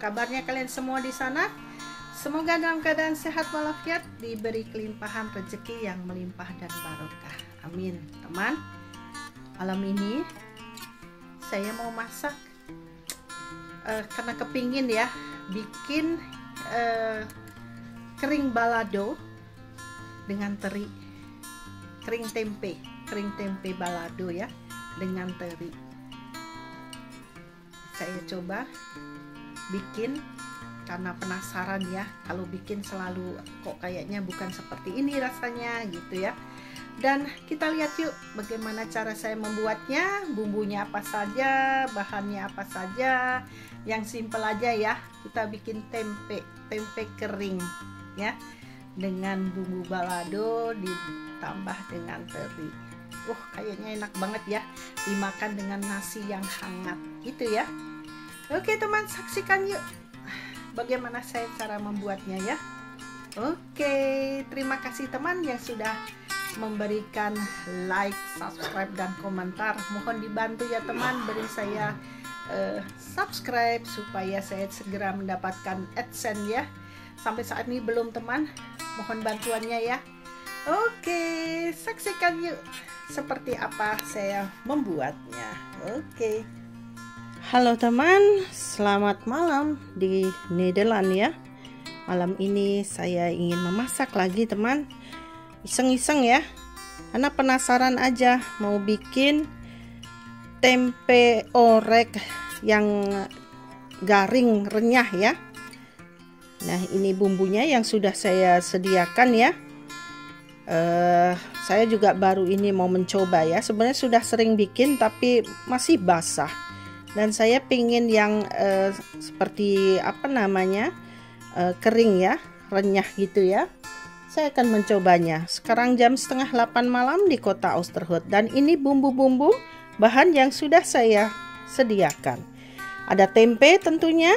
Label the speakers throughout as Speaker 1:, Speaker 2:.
Speaker 1: kabarnya kalian semua di sana? Semoga dalam keadaan sehat walafiat, diberi kelimpahan rezeki yang melimpah dan barokah. Amin. Teman, malam ini saya mau masak karena kepingin ya bikin kering balado dengan teri, kering tempe balado ya dengan teri. Saya coba bikin karena penasaran ya, kalau bikin selalu kok kayaknya bukan seperti ini rasanya gitu ya. Dan kita lihat yuk bagaimana cara saya membuatnya, bumbunya apa saja, bahannya apa saja. Yang simple aja ya, kita bikin tempe kering ya, dengan bumbu balado ditambah dengan teri. Kayaknya enak banget ya dimakan dengan nasi yang hangat gitu ya. Oke teman, saksikan yuk bagaimana saya cara membuatnya ya. Oke, terima kasih teman yang sudah memberikan like, subscribe, dan komentar. Mohon dibantu ya teman, beri saya subscribe supaya saya segera mendapatkan AdSense ya. Sampai saat ini belum teman, mohon bantuannya ya. Oke, saksikan yuk seperti apa saya membuatnya. Oke. Halo teman, selamat malam di Nederland ya. Malam ini saya ingin memasak lagi teman, iseng-iseng ya, karena penasaran aja mau bikin tempe orek yang garing renyah ya. Nah ini bumbunya yang sudah saya sediakan ya. Saya juga baru ini mau mencoba ya, sebenarnya sudah sering bikin tapi masih basah. Dan saya pingin yang seperti apa namanya, kering ya, renyah gitu ya. Saya akan mencobanya. Sekarang jam 7:30 malam di kota Oosterhout. Dan ini bumbu-bumbu bahan yang sudah saya sediakan. Ada tempe tentunya.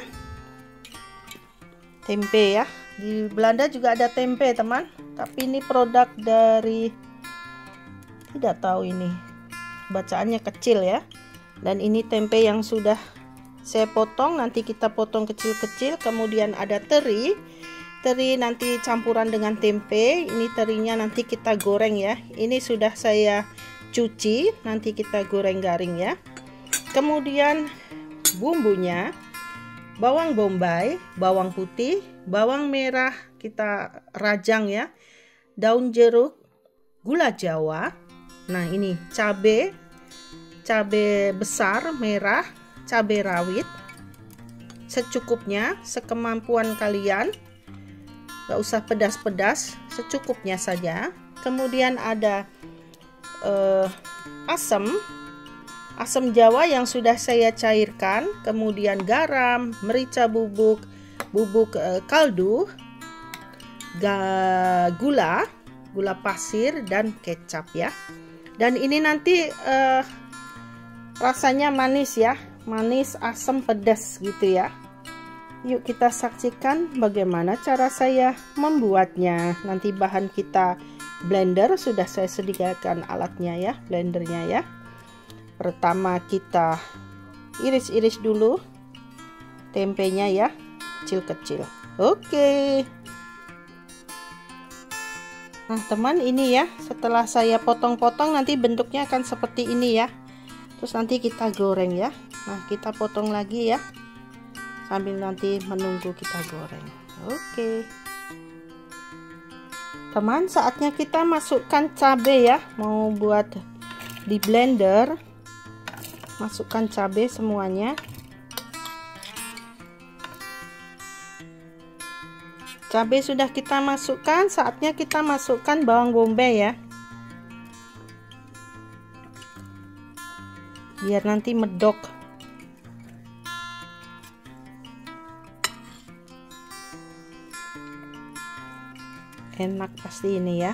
Speaker 1: Tempe ya. Di Belanda juga ada tempe teman. Tapi ini produk dari, tidak tahu ini, bacaannya kecil ya. Dan ini tempe yang sudah saya potong, nanti kita potong kecil-kecil. Kemudian ada teri nanti campuran dengan tempe. Ini terinya nanti kita goreng ya. Ini sudah saya cuci, nanti kita goreng garing ya. Kemudian bumbunya, bawang bombay, bawang putih, bawang merah kita rajang ya, daun jeruk, gula jawa. Nah ini cabai besar merah, cabai rawit secukupnya, sekemampuan kalian, gak usah pedas-pedas, secukupnya saja. Kemudian ada asam jawa yang sudah saya cairkan, kemudian garam, merica bubuk kaldu, gula pasir, dan kecap ya. Dan ini nanti rasanya manis ya, manis, asam, pedas gitu ya. Yuk kita saksikan bagaimana cara saya membuatnya. Nanti bahan kita blender, sudah saya sediakan alatnya ya, blendernya ya. Pertama kita iris-iris dulu tempenya ya, kecil-kecil. Oke. Nah teman, ini ya, setelah saya potong-potong nanti bentuknya akan seperti ini ya. Terus nanti kita goreng ya. Nah kita potong lagi ya, sambil nanti menunggu kita goreng. Oke teman, saatnya kita masukkan cabai ya. Mau buat di blender, masukkan cabai semuanya. Cabai sudah kita masukkan, saatnya kita masukkan bawang bombay ya, biar nanti medok. Enak pasti ini ya.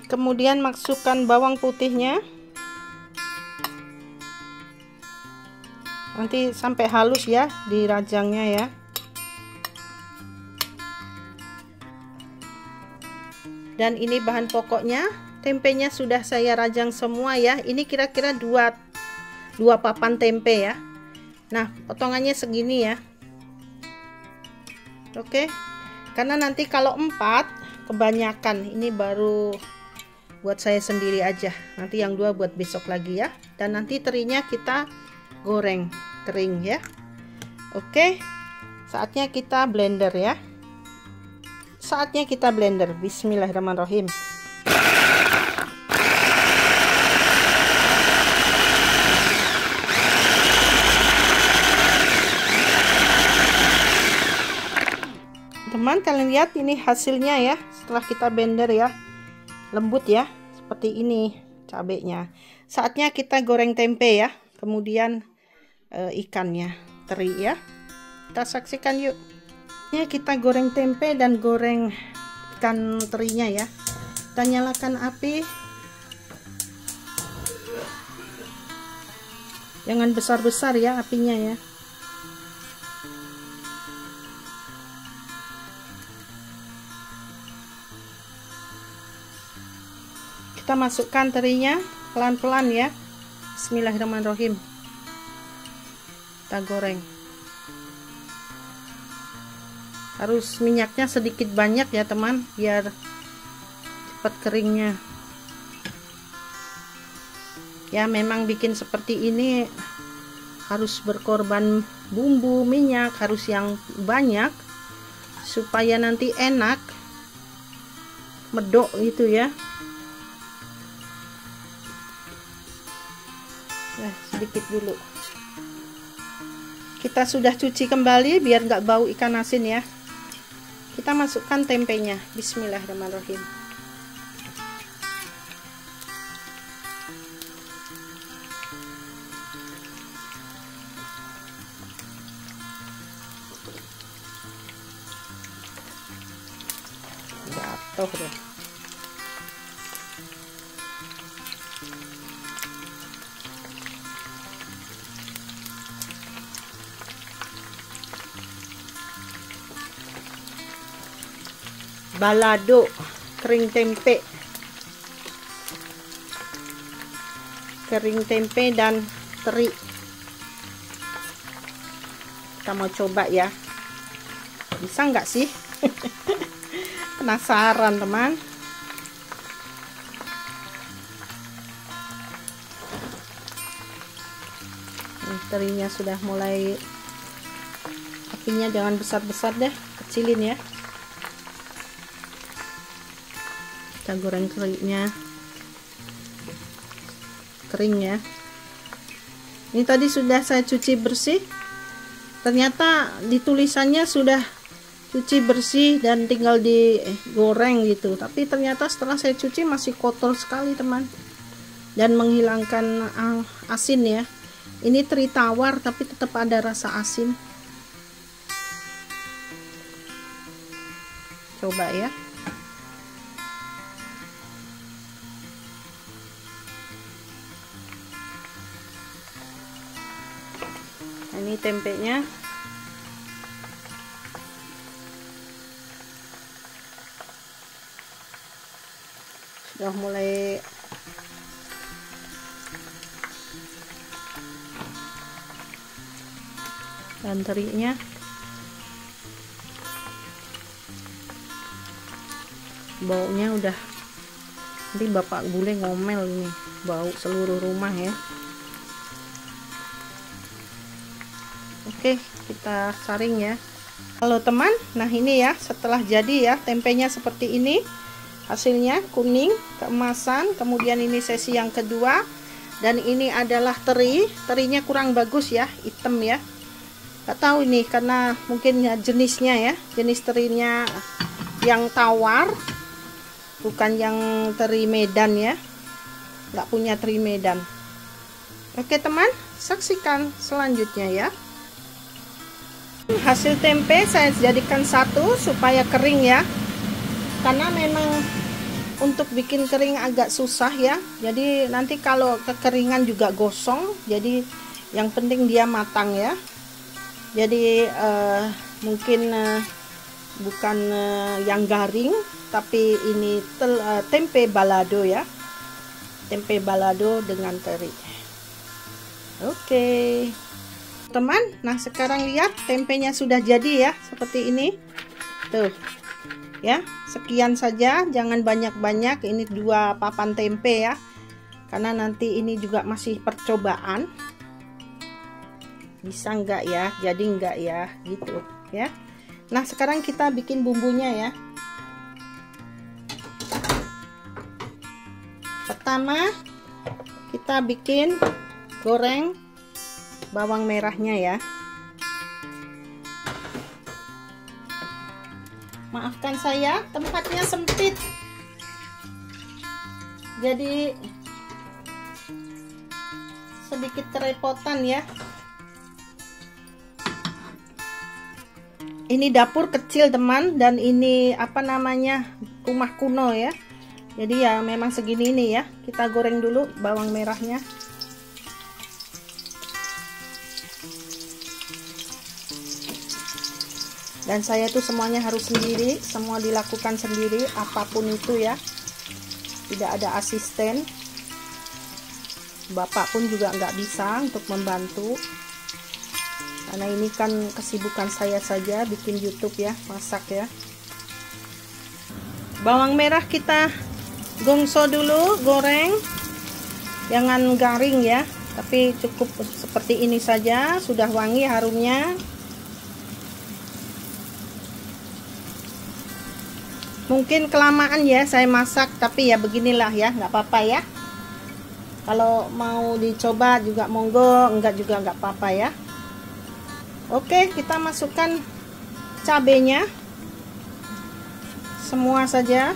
Speaker 1: Kemudian masukkan bawang putihnya, nanti sampai halus ya dirajangnya ya. Dan ini bahan pokoknya, tempenya sudah saya rajang semua ya. Ini kira-kira 2 2 papan tempe ya. Nah, potongannya segini ya. Oke. Karena nanti kalau 4 kebanyakan, ini baru buat saya sendiri aja. Nanti yang 2 buat besok lagi ya. Dan nanti terinya kita goreng kering ya. Oke. Saatnya kita blender ya. Saatnya kita blender. Bismillahirrahmanirrahim. Teman, kalian lihat ini hasilnya ya, setelah kita blender ya, lembut ya, seperti ini cabenya. Saatnya kita goreng tempe ya, kemudian ikannya teri ya. Kita saksikan yuk. Ya, kita goreng tempe dan goreng ikan terinya ya. Kita nyalakan api, jangan besar-besar ya apinya ya. Kita masukkan terinya pelan-pelan ya. Bismillahirrahmanirrahim. Kita goreng. Harus minyaknya sedikit banyak ya teman, biar cepat keringnya. Ya memang bikin seperti ini harus berkorban bumbu, minyak harus yang banyak supaya nanti enak, medok gitu ya. Nah, sedikit dulu. Kita sudah cuci kembali biar nggak bau ikan asin ya. Kita masukkan tempenya. Bismillahirrahmanirrahim. Jatuh deh. Balado kering tempe, dan teri. Kita mau coba ya, bisa nggak sih? Penasaran teman. Ini terinya sudah mulai, apinya jangan besar-besar deh, kecilin ya. Kita goreng keringnya, kering ya. Ini tadi sudah saya cuci bersih, ternyata di tulisannya sudah cuci bersih dan tinggal digoreng gitu, tapi ternyata setelah saya cuci masih kotor sekali teman, dan menghilangkan asin ya. Ini teri tawar tapi tetap ada rasa asin. Coba ya. Ini tempenya. Sudah mulai dan terinya baunya udah, nanti bapak bule ngomel ini, bau seluruh rumah ya. Oke, kita saring ya. Halo teman, nah ini ya setelah jadi ya, tempenya seperti ini hasilnya, kuning keemasan. Kemudian ini sesi yang kedua, dan ini adalah terinya kurang bagus ya, hitam ya. Gak tahu ini karena mungkin ya jenisnya ya, jenis terinya yang tawar, bukan yang teri Medan ya, nggak punya teri Medan. Oke teman, saksikan selanjutnya ya. Hasil tempe saya jadikan satu supaya kering ya, karena memang untuk bikin kering agak susah ya. Jadi nanti kalau kekeringan juga gosong, jadi yang penting dia matang ya. Jadi mungkin bukan yang garing, tapi ini tempe balado ya, tempe balado dengan teri. Oke teman, nah sekarang lihat tempenya sudah jadi ya, seperti ini tuh ya. Sekian saja, jangan banyak-banyak, ini 2 papan tempe ya, karena nanti ini juga masih percobaan, bisa enggak ya, jadi enggak ya, gitu ya. Nah sekarang kita bikin bumbunya ya. Pertama kita bikin goreng bawang merahnya ya. Maafkan saya, tempatnya sempit, jadi sedikit kerepotan ya. Ini dapur kecil teman, dan ini apa namanya, rumah kuno ya. Jadi ya memang segini ini ya. Kita goreng dulu bawang merahnya. Dan saya tuh semuanya harus sendiri, semua dilakukan sendiri, apapun itu ya, tidak ada asisten. Bapak pun juga nggak bisa untuk membantu, karena ini kan kesibukan saya saja, bikin YouTube ya, masak ya. Bawang merah kita gongso dulu, goreng, jangan garing ya, tapi cukup seperti ini saja, sudah wangi harumnya. Mungkin kelamaan ya saya masak, tapi ya beginilah ya, nggak apa-apa ya. Kalau mau dicoba juga monggo, enggak juga nggak apa-apa ya. Oke, kita masukkan cabenya semua saja.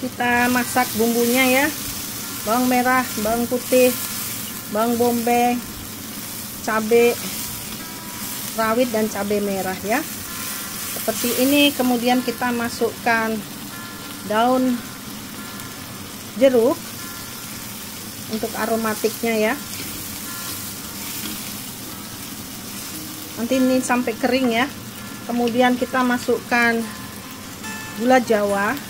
Speaker 1: Kita masak bumbunya ya. Bawang merah, bawang putih, bawang bombay, cabai rawit dan cabai merah ya. Seperti ini. Kemudian kita masukkan daun jeruk untuk aromatiknya ya. Nanti ini sampai kering ya. Kemudian kita masukkan gula Jawa.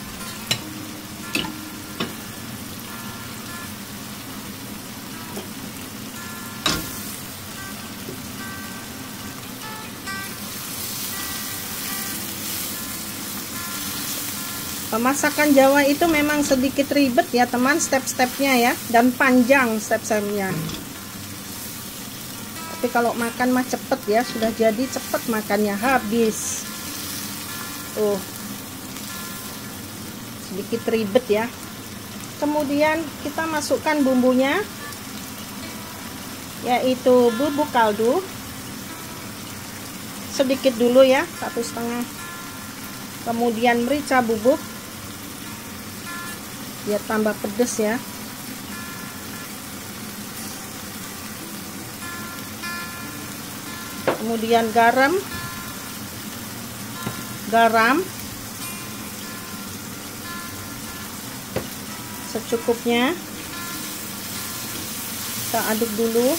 Speaker 1: Pemasakan Jawa itu memang sedikit ribet ya teman, step-stepnya ya, dan panjang step-stepnya. Tapi kalau makan mah cepet ya, sudah jadi cepet makannya, habis. Sedikit ribet ya. Kemudian kita masukkan bumbunya, yaitu bubuk kaldu sedikit dulu ya, 1,5. Kemudian merica bubuk biar tambah pedas ya. Kemudian garam secukupnya. Kita aduk dulu.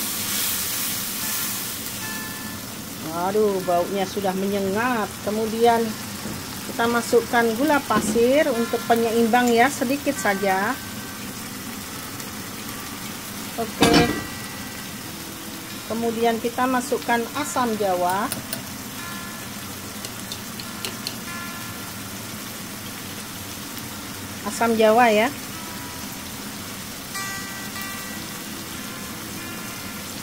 Speaker 1: Aduh, baunya sudah menyengat. Kemudian kita masukkan gula pasir untuk penyeimbang ya, sedikit saja. Oke. Kemudian kita masukkan asam jawa. Asam jawa ya.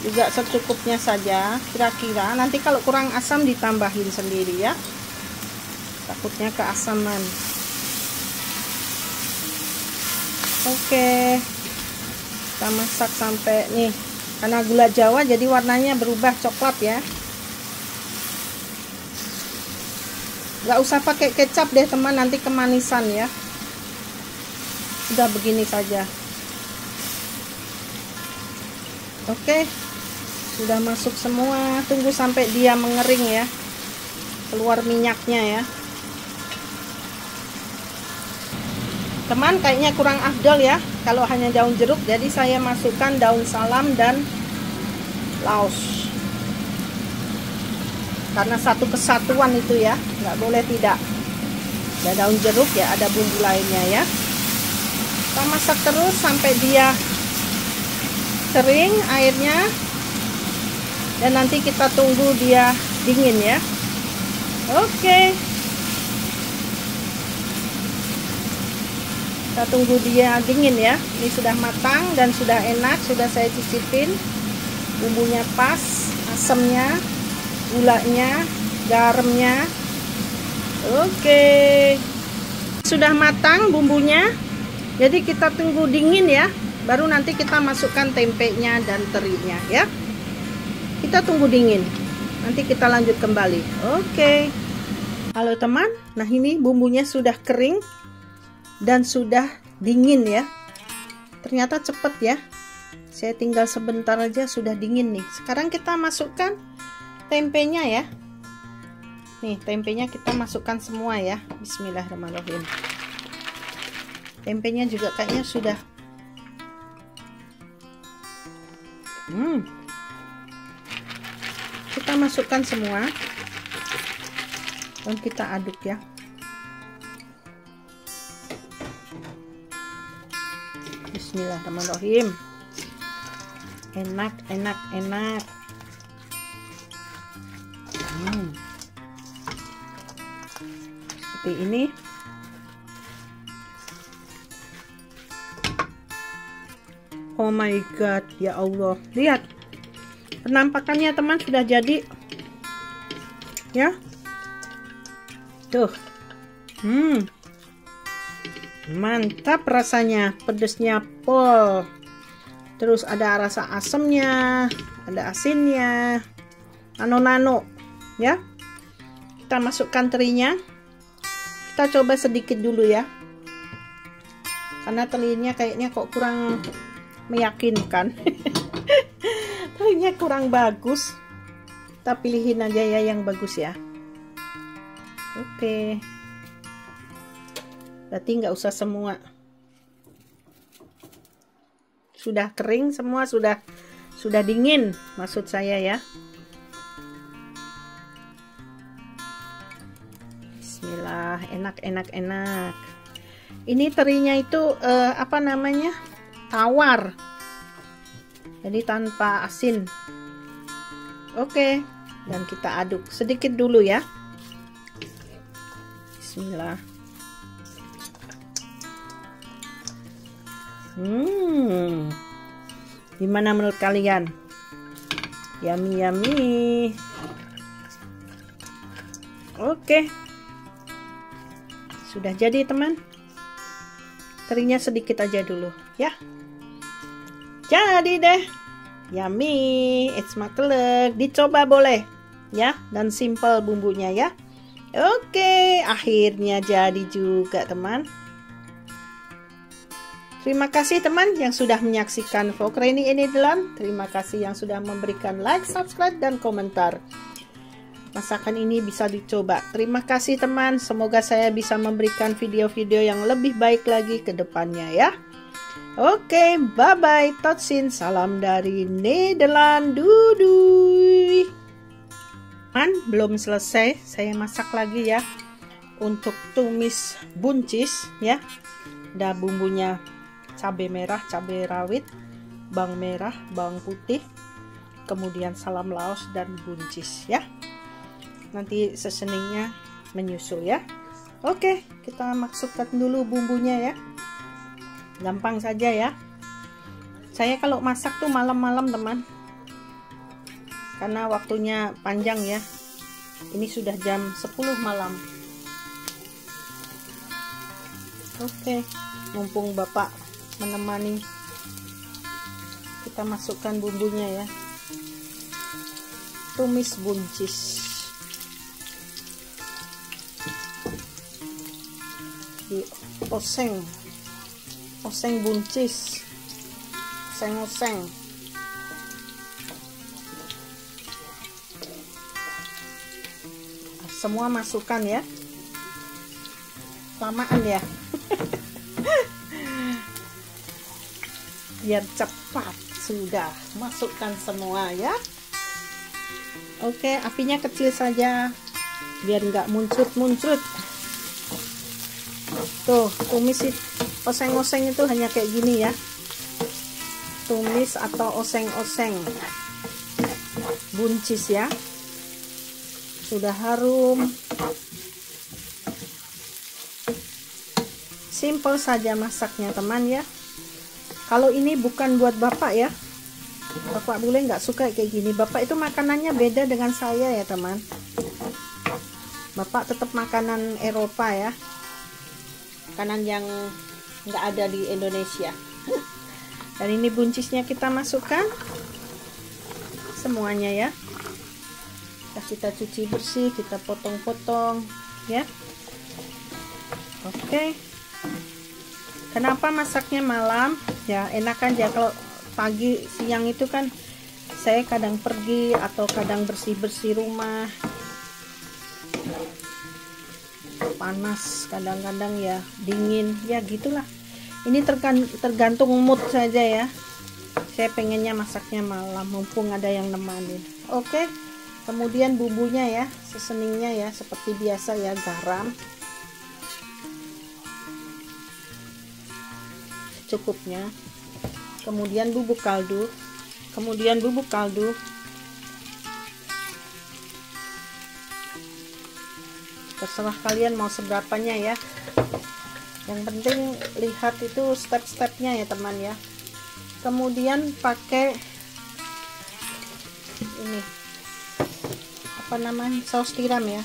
Speaker 1: Juga secukupnya saja, kira-kira. Nanti kalau kurang asam ditambahin sendiri ya. Takutnya keasaman. Oke, kita masak sampai nih, karena gula Jawa jadi warnanya berubah coklat ya. Nggak usah pakai kecap deh teman, nanti kemanisan ya. Udah begini saja. Oke, sudah masuk semua. Tunggu sampai dia mengering ya, keluar minyaknya ya. Teman, kayaknya kurang afdol ya kalau hanya daun jeruk, jadi saya masukkan daun salam dan laos. karena satu kesatuan itu ya, nggak boleh tidak. Ada daun jeruk ya, ada bumbu lainnya ya. Kita masak terus sampai dia kering airnya, dan nanti kita tunggu dia dingin ya. Oke, kita tunggu dia dingin ya. Ini sudah matang dan sudah enak, sudah saya cicipin. Bumbunya pas, asamnya, gulanya, garamnya. Oke, sudah matang bumbunya, jadi kita tunggu dingin ya, baru nanti kita masukkan tempenya dan terinya ya. Kita tunggu dingin, nanti kita lanjut kembali. Oke. Halo teman, nah ini bumbunya sudah kering dan sudah dingin ya. Ternyata cepet ya, saya tinggal sebentar aja sudah dingin nih. Sekarang kita masukkan tempenya ya. Nih, tempenya kita masukkan semua ya. Bismillahirrahmanirrahim. Tempenya juga kayaknya sudah. Kita masukkan semua dan kita aduk ya. Bismillahirrahmanirrahim. Enak, enak, enak. Seperti ini. Oh my god, ya Allah. Lihat. Penampakannya teman sudah jadi. Ya. Tuh. Mantap rasanya, pedesnya pol. Terus ada rasa asamnya, ada asinnya. Nano-nano, ya. Kita masukkan terinya. Kita coba sedikit dulu ya. Karena terinya kayaknya kok kurang meyakinkan. Terinya kurang bagus. Kita pilihin aja ya yang bagus ya. Oke. Berarti nggak usah semua. Sudah kering semua, sudah dingin maksud saya ya. Bismillah, enak, enak, enak. Ini terinya itu apa namanya? Tawar. Jadi tanpa asin. Oke, dan kita aduk sedikit dulu ya. Bismillah. Gimana menurut kalian? Yummy, yummy. Oke. Sudah jadi teman. Terinya sedikit aja dulu ya. Jadi deh. Yummy, it's makelek. Dicoba boleh ya, dan simple bumbunya ya. Oke, akhirnya jadi juga teman. Terima kasih teman yang sudah menyaksikan vlog Reni Enedelan. Terima kasih yang sudah memberikan like, subscribe, dan komentar. Masakan ini bisa dicoba. Terima kasih teman. Semoga saya bisa memberikan video-video yang lebih baik lagi ke depannya ya. Oke, bye-bye. Tot ziens. Salam dari Nederland. Doei. Belum selesai. Saya masak lagi ya. Untuk tumis buncis ya. Ada bumbunya. Cabai merah, cabai rawit, bawang merah, bawang putih, kemudian salam Laos dan buncis ya. Nanti seasoningnya menyusul ya. Oke, kita masukkan dulu bumbunya ya. Gampang saja ya. Saya kalau masak tuh malam-malam teman, karena waktunya panjang ya. Ini sudah jam 10 malam. Oke, mumpung bapak menemani, kita masukkan bumbunya ya. Tumis buncis di oseng buncis, oseng. Semua masukkan ya, lamaan ya. Biar cepat, sudah masukkan semua ya. Oke, apinya kecil saja biar nggak muncrat-muncrat. Tuh, tumis oseng-oseng itu hanya kayak gini ya. Tumis atau oseng-oseng buncis ya. Sudah harum. Simple saja masaknya teman ya. Kalau ini bukan buat bapak ya, bapak boleh nggak suka kayak gini. Bapak itu makanannya beda dengan saya ya teman. Bapak tetap makanan Eropa ya, makanan yang nggak ada di Indonesia. Dan ini buncisnya kita masukkan semuanya ya. Kita cuci bersih, kita potong-potong ya. Oke. Kenapa masaknya malam? Ya enak aja. Kalau pagi siang itu kan saya kadang pergi atau kadang bersih-bersih rumah. Panas kadang-kadang ya, dingin ya gitulah. Ini tergantung mood saja ya. Saya pengennya masaknya malam mumpung ada yang nemanin. Oke. Kemudian bumbunya ya, seseningnya ya, seperti biasa ya, garam secukupnya. Kemudian bubuk kaldu. Terserah kalian mau seberapanya ya. Yang penting lihat itu step-stepnya ya teman ya. Kemudian pakai ini apa namanya, saus tiram ya.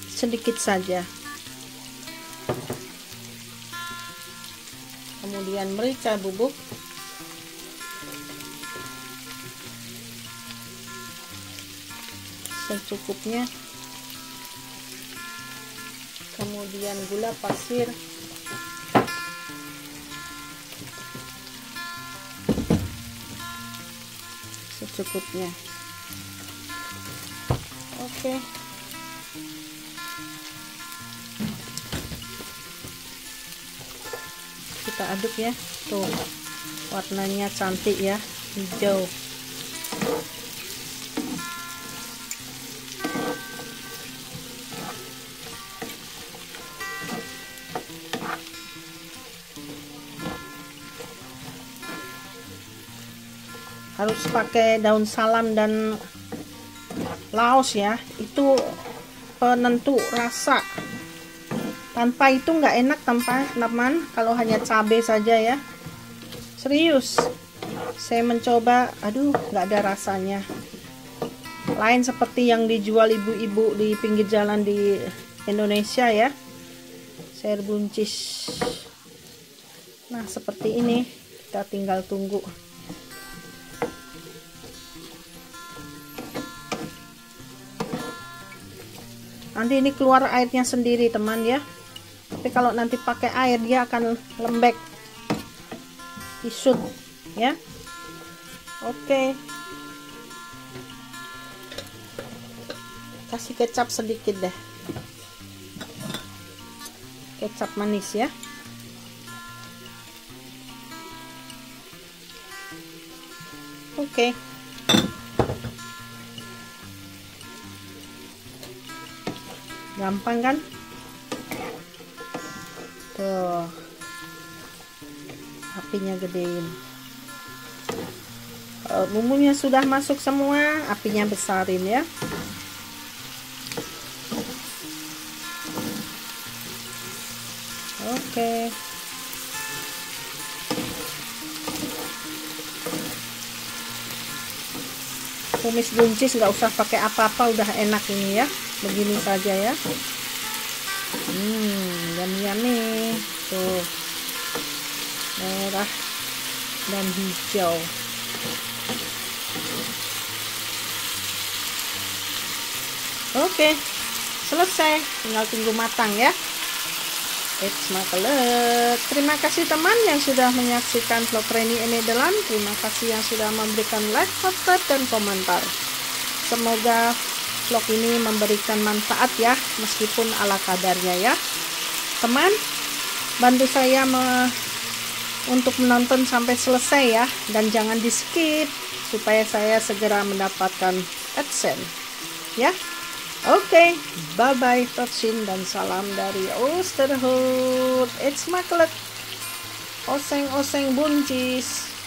Speaker 1: Sedikit saja. Kemudian merica bubuk. Secukupnya. Kemudian gula pasir. Secukupnya. Oke. Kita aduk ya. Tuh, warnanya cantik ya, hijau. Harus pakai daun salam dan laos ya, itu penentu rasa. Tanpa itu nggak enak teman, kalau hanya cabai saja ya. Serius, saya mencoba, aduh nggak ada rasanya. Lain seperti yang dijual ibu-ibu di pinggir jalan di Indonesia ya, sayur buncis. Nah seperti ini, kita tinggal tunggu. Nanti ini keluar airnya sendiri teman ya. Tapi kalau nanti pakai air dia akan lembek, isut ya. Oke. Kasih kecap sedikit deh, kecap manis ya. Oke. Gampang kan? Tuh, apinya gedein. Bumbunya sudah masuk semua, apinya besarin ya. Oke. Tumis buncis nggak usah pakai apa-apa, udah enak ini ya. Begini saja ya. Yummy. Tuh, merah dan hijau. Oke, selesai, tinggal tunggu matang ya. It's marvelous. Terima kasih teman yang sudah menyaksikan vlog Reni Emedelan. Terima kasih yang sudah memberikan like, subscribe, dan komentar. Semoga vlog ini memberikan manfaat ya, meskipun ala kadarnya ya. Teman, bantu saya untuk menonton sampai selesai ya, dan jangan di skip supaya saya segera mendapatkan AdSense ya. Oke, bye bye, Totsin, dan salam dari Oosterhout. It's Maklet. Oseng-oseng buncis.